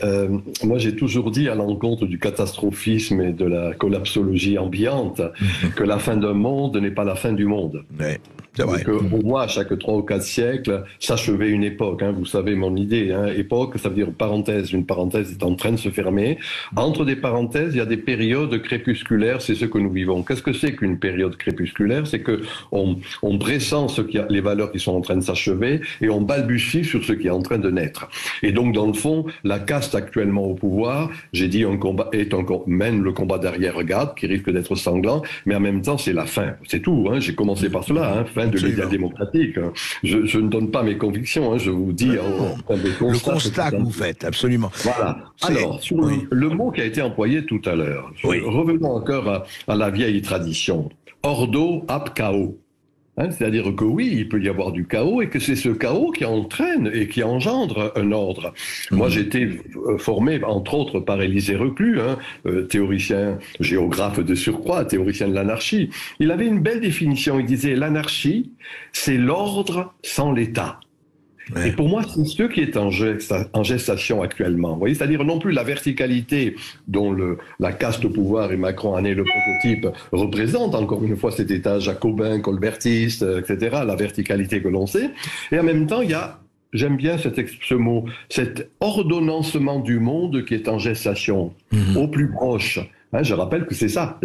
moi j'ai toujours dit à l'encontre du catastrophisme et de la collapsologie ambiante que la fin d'un monde n'est pas la fin du monde. Ouais. C'est vrai. On voit à chaque 3 ou 4 siècles s'achever une époque. Vous savez mon idée. Époque, ça veut dire parenthèse. Une parenthèse est en train de se fermer. Entre des parenthèses, il y a des périodes crépusculaires. C'est ce que nous vivons. Qu'est-ce que c'est qu'une période crépusculaire? C'est que on pressent les valeurs qui sont en train de s'achever et on balbutie sur ce qui est en train de naître. Et donc, dans le fond, la caste actuellement au pouvoir, j'ai dit, mène le combat d'arrière-garde qui risque d'être sanglant, mais en même temps, c'est la fin. C'est tout. J'ai commencé par cela. Fin de l'idéal démocratique. Je ne donne pas mes convictions, je vous dis le constat que vous faites, absolument. Voilà. Alors, sur le mot qui a été employé tout à l'heure, revenons encore à la vieille tradition. Ordo ab chaos. C'est-à-dire que oui, il peut y avoir du chaos et que c'est ce chaos qui entraîne et qui engendre un ordre. Moi, j'ai été formé, entre autres, par Élisée Reclus, théoricien, géographe de surcroît, théoricien de l'anarchie. Il avait une belle définition. Il disait, l'anarchie, c'est l'ordre sans l'État. Ouais. Et pour moi, c'est ce qui est en gestation actuellement. Vous voyez, c'est-à-dire non plus la verticalité dont la caste au pouvoir, et Macron en est le prototype, représente encore une fois cet état jacobin, colbertiste, etc., la verticalité que l'on sait. Et en même temps, il y a, j'aime bien ce mot, cet ordonnancement du monde qui est en gestation, au plus proche. Je rappelle que c'est ça,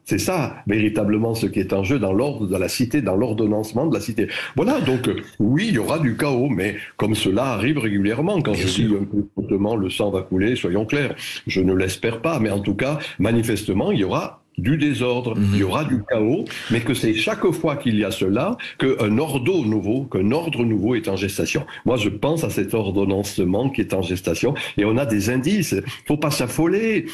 c'est ça véritablement ce qui est en jeu dans l'ordre de la cité, dans l'ordonnancement de la cité. Voilà, donc oui, il y aura du chaos, mais comme cela arrive régulièrement, quand je dis un peu hautement le sang va couler, soyons clairs, je ne l'espère pas, mais en tout cas, manifestement, il y aura du désordre, il y aura du chaos, mais que c'est chaque fois qu'il y a cela qu'un ordre nouveau est en gestation. Moi, je pense à cet ordonnancement qui est en gestation, et on a des indices. Faut pas s'affoler.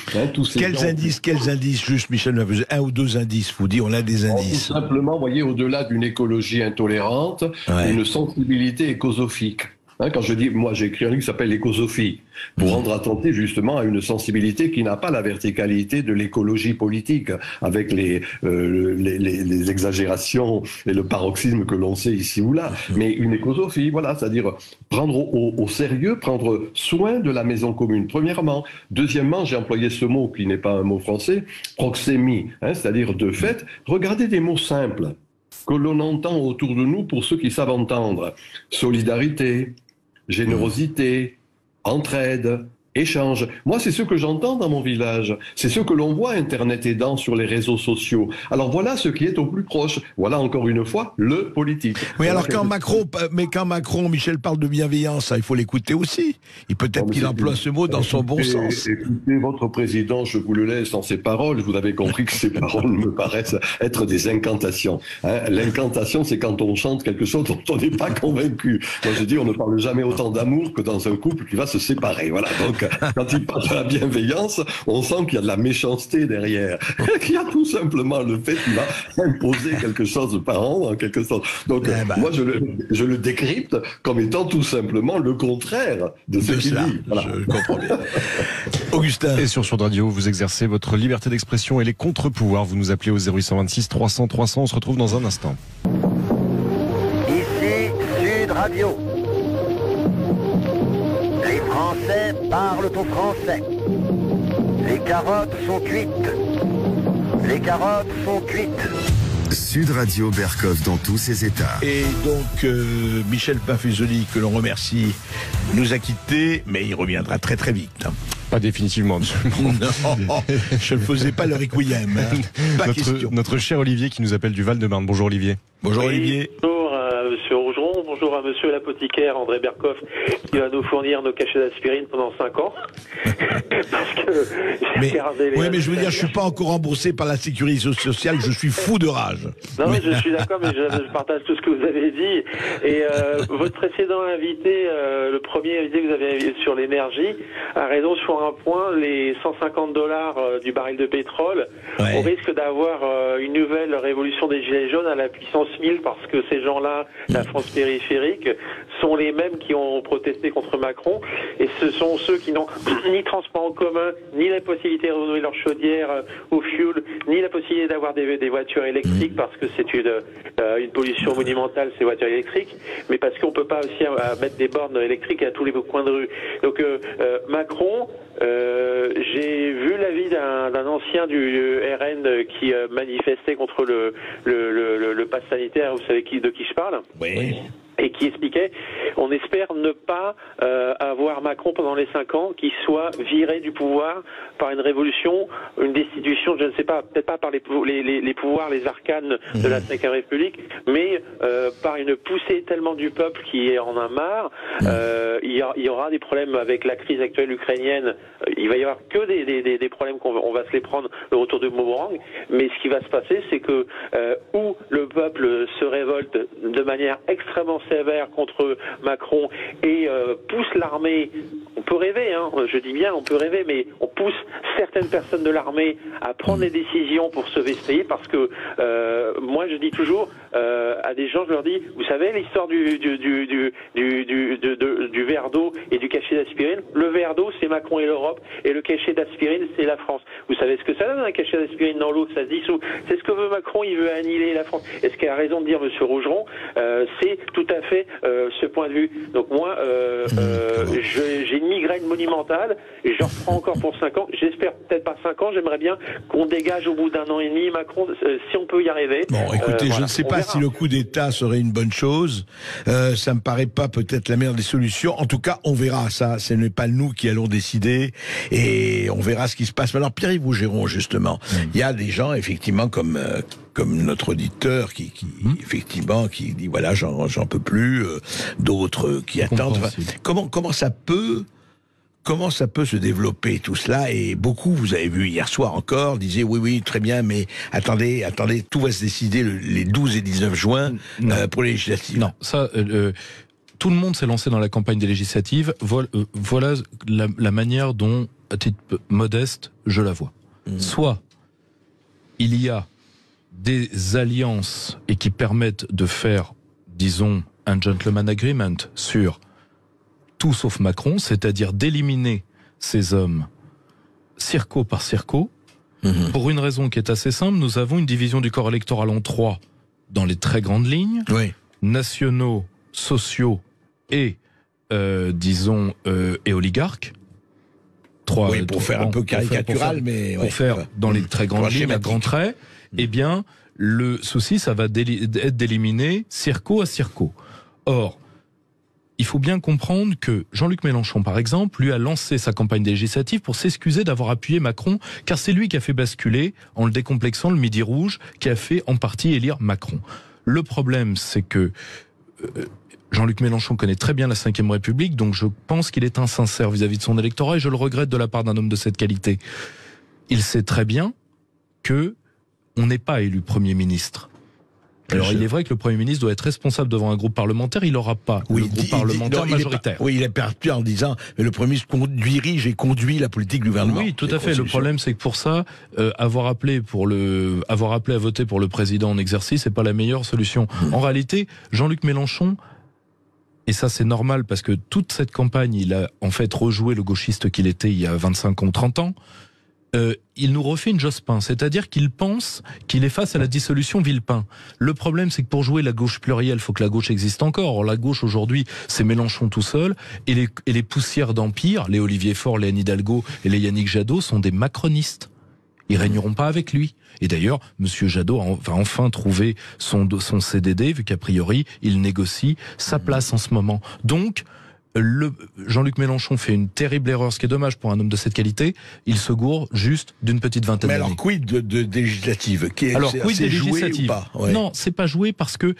Quels indices, juste Michel, un ou deux indices, vous dites, on a des indices. Tout simplement, voyez, au-delà d'une écologie intolérante, une sensibilité écosophique. Quand je dis, moi j'ai écrit un livre qui s'appelle l'écosophie, pour rendre attentif justement à une sensibilité qui n'a pas la verticalité de l'écologie politique, avec les exagérations et le paroxysme que l'on sait ici ou là, mais une écosophie, voilà, c'est-à-dire prendre au sérieux, prendre soin de la maison commune, premièrement. Deuxièmement, j'ai employé ce mot qui n'est pas un mot français, proxémie, c'est-à-dire de fait, regardez des mots simples que l'on entend autour de nous pour ceux qui savent entendre. Solidarité, générosité, entraide, échange. Moi, c'est ce que j'entends dans mon village. C'est ce que l'on voit Internet aidant sur les réseaux sociaux. Alors voilà ce qui est au plus proche. Voilà encore une fois le politique. Oui, alors quand Macron, Michel, parle de bienveillance, il faut l'écouter aussi. Peut-être qu'il emploie ce mot dans son bon sens. Écoutez, votre président, je vous le laisse en ses paroles. Vous avez compris que ces paroles me paraissent être des incantations. L'incantation, c'est quand on chante quelque chose dont on n'est pas convaincu. Moi, je dis, on ne parle jamais autant d'amour que dans un couple qui va se séparer. Voilà, donc quand il parle de la bienveillance, on sent qu'il y a de la méchanceté derrière. Qu'il y a tout simplement le fait qu'il va imposer quelque chose par an, en quelque sorte. Donc, moi, je le décrypte comme étant tout simplement le contraire de ce qu'il dit. Voilà. Je comprends bien. Augustin. Et sur Sud Radio, vous exercez votre liberté d'expression et les contre-pouvoirs. Vous nous appelez au 0826 300 300. On se retrouve dans un instant. Ici Sud Radio. Les Français parlent au français. Les carottes sont cuites. Les carottes sont cuites. Sud Radio Berkov dans tous ses états. Et donc, Michel Pinfusoli, que l'on remercie, nous a quittés, mais il reviendra très très vite. Pas définitivement, absolument. Non, je ne faisais pas le requiem. Pas question. Notre cher Olivier qui nous appelle du Val-de-Marne. Bonjour Olivier. Bonjour Olivier. Bonjour à monsieur Rougeron, bonjour à monsieur l'apothicaire André Berkov qui va nous fournir nos cachets d'aspirine pendant 5 ans. Parce que mais je veux dire, je suis pas encore remboursé par la sécurité sociale, je suis fou de rage. Non, mais je suis d'accord, mais je partage tout ce que vous avez dit. Et votre précédent invité, le premier invité que vous avez sur l'énergie, a raison sur un point, les $150 du baril de pétrole, on risque d'avoir une nouvelle révolution des Gilets jaunes à la puissance 1000 parce que ces gens-là, la France périphérique, électrique sont les mêmes qui ont protesté contre Macron, et ce sont ceux qui n'ont ni transport en commun, ni la possibilité de renouveler leur chaudière au fioul, ni la possibilité d'avoir des voitures électriques, parce que c'est une pollution monumentale, ces voitures électriques, mais parce qu'on peut pas aussi mettre des bornes électriques à tous les coins de rue. Donc Macron, j'ai vu l'avis d'un ancien du RN qui manifestait contre le pass sanitaire, vous savez de qui je parle? Oui. Et qui expliquait, on espère ne pas avoir Macron pendant les 5 ans qui soit viré du pouvoir par une révolution, une destitution, je ne sais pas, peut-être pas par les pouvoirs, les arcanes de la 5e République, mais par une poussée tellement du peuple qui en a marre. Il y aura des problèmes avec la crise actuelle ukrainienne. Il va y avoir que des problèmes qu'on va se les prendre le retour de boomerang. Mais ce qui va se passer, c'est que où le peuple se révolte de manière extrêmement sévère contre Macron et pousse l'armée. On peut rêver, hein, je dis bien, on peut rêver, mais on pousse certaines personnes de l'armée à prendre des décisions pour sauver ce pays, parce que moi je dis toujours à des gens, je leur dis, vous savez l'histoire du verre d'eau et du cachet d'aspirine. Le verre d'eau c'est Macron et l'Europe, et le cachet d'aspirine c'est la France. Vous savez ce que ça donne, un cachet d'aspirine dans l'eau, ça se dissout. C'est ce que veut Macron, il veut annihiler la France. Et ce qu'il a raison de dire monsieur Rougeron, c'est tout à fait ce point de vue. Donc moi j'ai une migraine monumentale, et j'en reprends encore pour 5 ans. J'espère peut-être pas 5 ans, j'aimerais bien qu'on dégage au bout d'1 an et demi Macron, si on peut y arriver. Bon, écoutez, je ne sais pas si le coup d'État serait une bonne chose. Ça me paraît pas peut-être la meilleure des solutions. En tout cas, on verra ça. Ce n'est pas nous qui allons décider, et on verra ce qui se passe. Mais alors, Pierre-Yves Rougeron, justement, il y a des gens, effectivement, comme notre auditeur qui effectivement, qui dit voilà, j'en peux plus, d'autres qui attendent. Comment ça peut se développer tout cela? Et beaucoup, vous avez vu hier soir encore, disaient oui, très bien, mais attendez, tout va se décider les 12 et 19 juin pour les législatives. Non, ça, tout le monde s'est lancé dans la campagne des législatives. Voilà la manière dont, à titre modeste, je la vois. Soit il y a des alliances et qui permettent de faire, disons, un gentleman agreement sur tout sauf Macron, c'est-à-dire d'éliminer ces hommes circo par circo, pour une raison qui est assez simple. Nous avons une division du corps électoral en 3 dans les très grandes lignes, nationaux, sociaux et, disons, et oligarques. 3, oui, pour faire un peu caricatural, mais... Pour faire dans les très grandes lignes, à grands traits, eh bien, le souci, ça va être d'éliminer circo à circo. Or, il faut bien comprendre que Jean-Luc Mélenchon, par exemple, lui a lancé sa campagne législative pour s'excuser d'avoir appuyé Macron, car c'est lui qui a fait basculer, en le décomplexant, le Midi Rouge, qui a fait en partie élire Macron. Le problème, c'est que Jean-Luc Mélenchon connaît très bien la 5e République, donc je pense qu'il est insincère vis-à-vis de son électorat, et je le regrette de la part d'un homme de cette qualité. Il sait très bien que on n'est pas élu Premier ministre. Alors il est vrai que le Premier ministre doit être responsable devant un groupe parlementaire, il n'aura pas le groupe parlementaire majoritaire. Il est parti en disant, mais le Premier ministre dirige et conduit la politique du gouvernement. Oui, tout à fait. Le problème, c'est que pour ça, avoir appelé à voter pour le président en exercice, c'est pas la meilleure solution. En réalité, Jean-Luc Mélenchon, et ça c'est normal parce que toute cette campagne, il a en fait rejoué le gauchiste qu'il était il y a 25 ans, 30 ans. Il nous refait une Jospin, c'est-à-dire qu'il pense qu'il est face à la dissolution Villepin. Le problème, c'est que pour jouer la gauche plurielle, il faut que la gauche existe encore. Or, la gauche aujourd'hui, c'est Mélenchon tout seul, et les poussières d'empire, les Olivier Faure, les Anne Hidalgo et les Yannick Jadot sont des macronistes. Ils régneront pas avec lui. Et d'ailleurs, Monsieur Jadot va enfin trouver son CDD, vu qu'a priori, il négocie sa place en ce moment. Donc, Jean-Luc Mélenchon fait une terrible erreur, ce qui est dommage pour un homme de cette qualité. Il se gourre juste d'une petite vingtaine d'années. Mais alors, quid des législatives? Alors, quid des législatives? Non, c'est pas joué parce que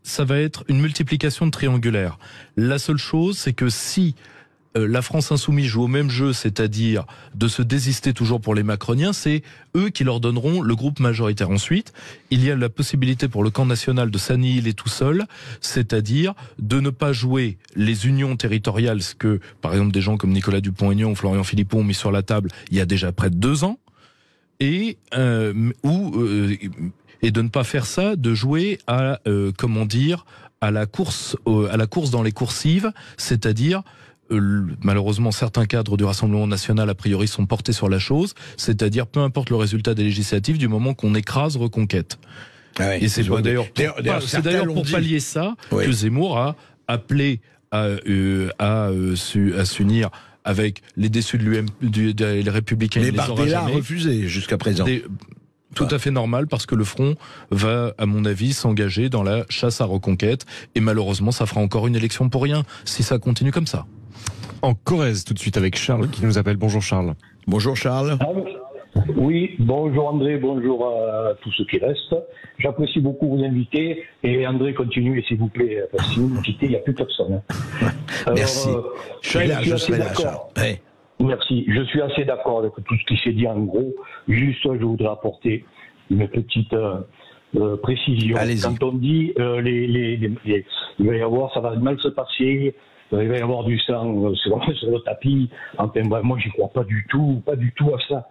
ça va être une multiplication de triangulaires. La seule chose, c'est que si la France Insoumise joue au même jeu, c'est-à-dire de se désister toujours pour les macroniens, c'est eux qui leur donneront le groupe majoritaire. Ensuite, il y a la possibilité pour le camp national de s'annihiler tout seul, c'est-à-dire de ne pas jouer les unions territoriales, ce que, par exemple, des gens comme Nicolas Dupont-Aignan ou Florian Philippon ont mis sur la table il y a déjà près de 2 ans, et de ne pas faire ça, de jouer à, à la course dans les coursives, c'est-à-dire malheureusement certains cadres du Rassemblement national a priori sont portés sur la chose, c'est-à-dire peu importe le résultat des législatives du moment qu'on écrase Reconquête. Ah ouais, et c'est d'ailleurs pour pallier ça que Zemmour a appelé à s'unir avec les déçus des Républicains et les Bardella a refusé jusqu'à présent. Tout à fait normal, parce que le Front va, à mon avis, s'engager dans la chasse à Reconquête, et malheureusement ça fera encore une élection pour rien si ça continue comme ça. En Corrèze, tout de suite avec Charles qui nous appelle. Bonjour Charles. Bonjour Charles. Oui, bonjour André, bonjour à tous ceux qui restent. J'apprécie beaucoup vos invités, et André, continuez s'il vous plaît, parce que si vous me quittez, il n'y a plus personne. Alors, merci. Je serai là, Charles. Ouais. Merci. Je suis assez d'accord avec tout ce qui s'est dit en gros. Juste, je voudrais apporter une petite précision. Quand on dit il va y avoir, ça va mal se passer, il va y avoir du sang sur le tapis. Enfin, moi, j'y crois pas du tout à ça.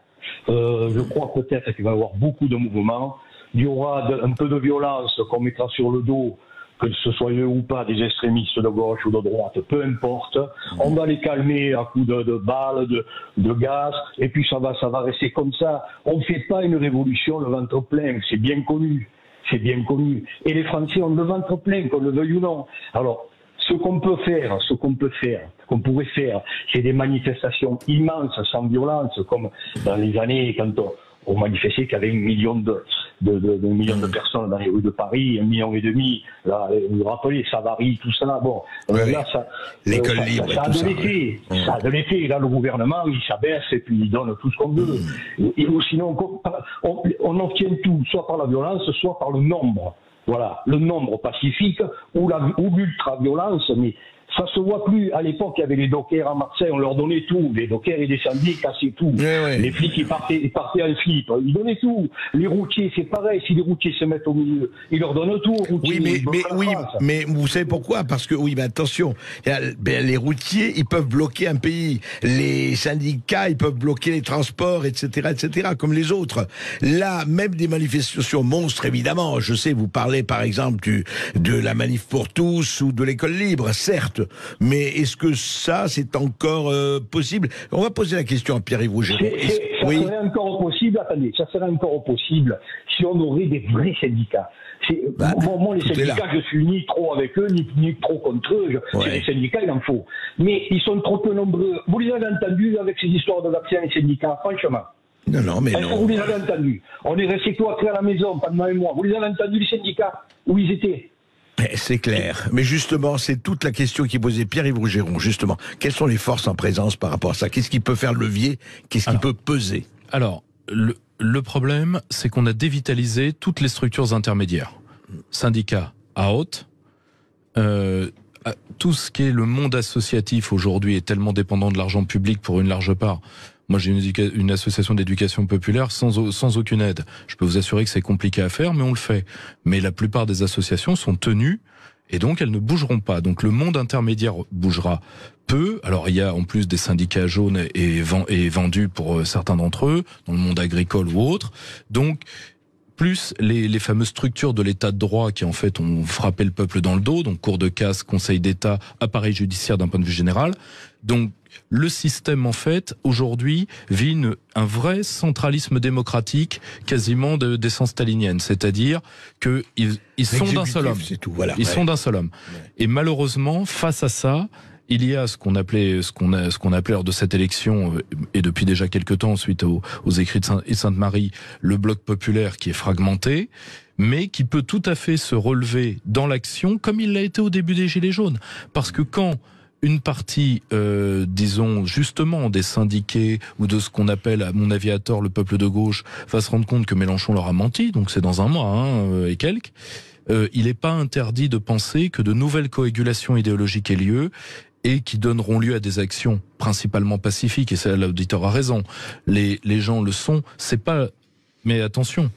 Je crois peut-être qu'il va y avoir beaucoup de mouvements. Il y aura un peu de violence qu'on mettra sur le dos, que ce soit eux ou pas des extrémistes de gauche ou de droite, peu importe. On va les calmer à coups de balles, de gaz, et puis ça va rester comme ça. On ne fait pas une révolution le ventre plein, c'est bien connu. Et les Français ont le ventre plein, qu'on le veuille ou non. Alors, ce qu'on pourrait faire, c'est des manifestations immenses, sans violence, comme dans les années quand on manifestait qu'il y avait 1 million de personnes dans les rues de Paris, 1,5 million. Là, vous vous rappelez, Savary, tout ça. Bon, là, l'école libre, ça a de l'effet. Ça a de l'effet. Là, le gouvernement, il s'abaisse et puis il donne tout ce qu'on veut. Et sinon, on obtient tout, soit par la violence, soit par le nombre. Voilà, le nombre pacifique ou l'ultra-violence, mais ça se voit plus. À l'époque, il y avait les dockers à Marseille, on leur donnait tout. Les dockers, ils descendaient, ils cassaient tout. Les flics, ils partaient en slip, ils donnaient tout. Les routiers, c'est pareil. Si les routiers se mettent au milieu, ils leur donnent tout aux routiers. Mais vous savez pourquoi? Parce que, attention, les routiers, ils peuvent bloquer un pays. Les syndicats, ils peuvent bloquer les transports, etc., comme les autres. Là, même des manifestations monstres, évidemment. Je sais, vous parlez, par exemple, de la manif pour tous ou de l'école libre, certes. Mais est-ce que ça, c'est encore possible? On va poser la question à Pierre-Yves Rougeron. Ça serait encore possible, attendez, ça serait encore possible si on aurait des vrais syndicats. Moi, les syndicats, je suis ni trop avec eux, ni trop contre eux. C'est les syndicats, il en faut. Mais ils sont trop peu nombreux. Vous les avez entendus avec ces histoires de vaccins, les syndicats, franchement? Non, mais est-ce que vous les avez entendus? On est resté cloîtrés à la maison pendant un mois. Vous les avez entendus, les syndicats? Où ils étaient? C'est clair. Mais justement, c'est toute la question qui posait Pierre-Yves Rougeron, justement. Quelles sont les forces en présence par rapport à ça? Qu'est-ce qui peut faire levier? Qu'est-ce qui peut peser? Alors, le problème, c'est qu'on a dévitalisé toutes les structures intermédiaires. Syndicats à haute, tout ce qui est le monde associatif aujourd'hui est tellement dépendant de l'argent public pour une large part. Moi, j'ai une association d'éducation populaire sans aucune aide. Je peux vous assurer que c'est compliqué à faire, mais on le fait. Mais la plupart des associations sont tenues, et donc elles ne bougeront pas. Donc le monde intermédiaire bougera peu. Alors il y a en plus des syndicats jaunes et vendus pour certains d'entre eux, dans le monde agricole ou autre. Donc plus les fameuses structures de l'état de droit qui en fait ont frappé le peuple dans le dos, donc cour de casse, conseil d'État, appareil judiciaire d'un point de vue général. Donc le système en fait aujourd'hui vit un vrai centralisme démocratique quasiment d'essence stalinienne, c'est-à-dire que ils sont d'un seul homme. Ils sont d'un seul homme. Et malheureusement face à ça, il y a ce qu'on appelait lors de cette élection, et depuis déjà quelques temps suite aux écrits de Sainte-Marie, le bloc populaire qui est fragmenté, mais qui peut tout à fait se relever dans l'action comme il l'a été au début des Gilets jaunes. Parce que quand une partie, disons justement des syndiqués ou de ce qu'on appelle, à mon avis à tort, le peuple de gauche, va se rendre compte que Mélenchon leur a menti, donc c'est dans un mois et quelques, il n'est pas interdit de penser que de nouvelles coagulations idéologiques aient lieu et qui donneront lieu à des actions principalement pacifiques, et ça, l'auditeur a raison, les gens le sont, c'est pas... Mais attention,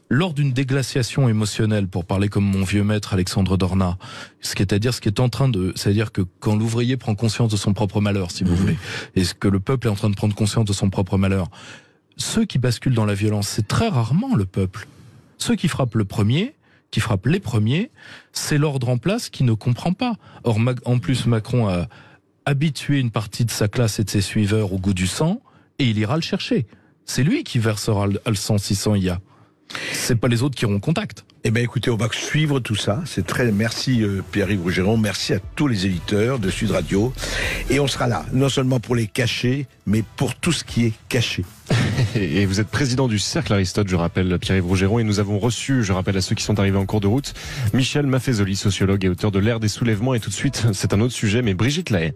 lors d'une déglaciation émotionnelle, pour parler comme mon vieux maître Alexandre Dorna, c'est-à-dire que quand l'ouvrier prend conscience de son propre malheur, si vous voulez, et que le peuple est en train de prendre conscience de son propre malheur, ceux qui basculent dans la violence, c'est très rarement le peuple. Ceux qui frappent le premier, qui frappe les premiers, c'est l'ordre en place qui ne comprend pas. Or, en plus, Macron a habitué une partie de sa classe et de ses suiveurs au goût du sang, et il ira le chercher. C'est lui qui versera le sang si sang il y a. C'est pas les autres qui auront contact. Eh bien écoutez, on va suivre tout ça. C'est très merci Pierre-Yves Rougeron, merci à tous les éditeurs de Sud Radio. Et on sera là, non seulement pour les cacher, mais pour tout ce qui est caché. Et vous êtes président du Cercle Aristote, je rappelle, Pierre-Yves Rougeron, et nous avons reçu, je rappelle à ceux qui sont arrivés en cours de route, Michel Maffezoli, sociologue et auteur de L'ère des soulèvements. Et tout de suite, c'est un autre sujet, mais Brigitte Lahaie.